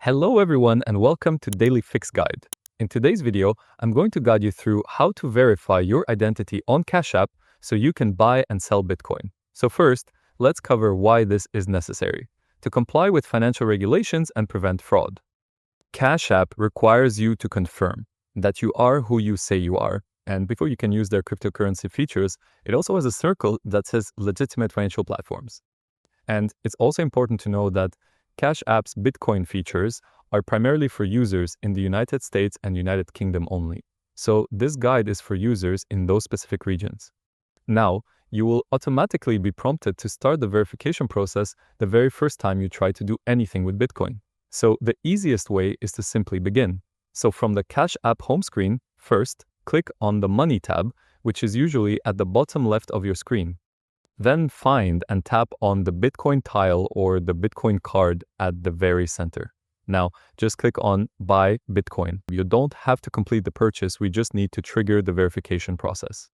Hello everyone and welcome to Daily Fix Guide. In today's video, I'm going to guide you through how to verify your identity on Cash App so you can buy and sell Bitcoin. So first, let's cover why this is necessary to comply with financial regulations and prevent fraud. Cash App requires you to confirm that you are who you say you are. And before you can use their cryptocurrency features, it also has a circle that says legitimate financial platforms. And it's also important to know that Cash App's Bitcoin features are primarily for users in the United States and United Kingdom only. So this guide is for users in those specific regions. Now, you will automatically be prompted to start the verification process the very first time you try to do anything with Bitcoin. So the easiest way is to simply begin. So from the Cash App home screen, first, click on the Money tab, which is usually at the bottom left of your screen. Then find and tap on the Bitcoin tile or the Bitcoin card at the very center. Now, just click on Buy Bitcoin. You don't have to complete the purchase, we just need to trigger the verification process.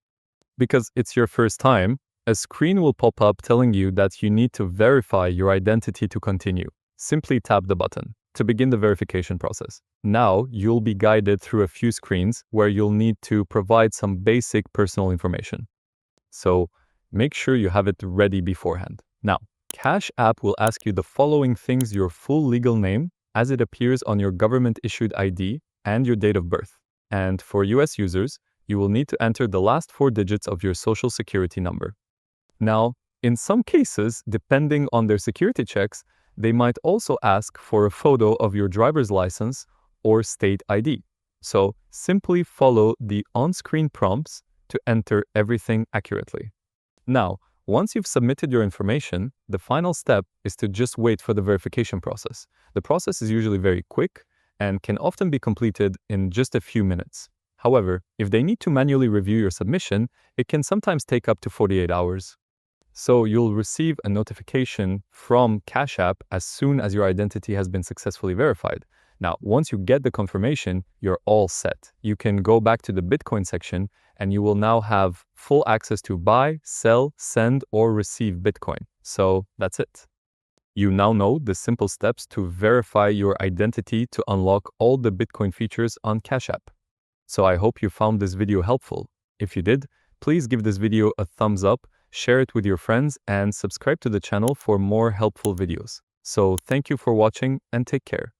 Because it's your first time, a screen will pop up telling you that you need to verify your identity to continue. Simply tap the button to begin the verification process. Now, you'll be guided through a few screens where you'll need to provide some basic personal information. So, make sure you have it ready beforehand. Now, Cash App will ask you the following things: your full legal name as it appears on your government-issued ID and your date of birth. And for US users, you will need to enter the last 4 digits of your social security number. Now, in some cases, depending on their security checks, they might also ask for a photo of your driver's license or state ID. So simply follow the on-screen prompts to enter everything accurately. Now, once you've submitted your information, the final step is to just wait for the verification process. The process is usually very quick and can often be completed in just a few minutes. However, if they need to manually review your submission, it can sometimes take up to 48 hours. So you'll receive a notification from Cash App as soon as your identity has been successfully verified. Now, once you get the confirmation, you're all set. You can go back to the Bitcoin section and you will now have full access to buy, sell, send, or receive Bitcoin. So that's it. You now know the simple steps to verify your identity to unlock all the Bitcoin features on Cash App. So I hope you found this video helpful. If you did, please give this video a thumbs up, share it with your friends, and subscribe to the channel for more helpful videos. So thank you for watching and take care.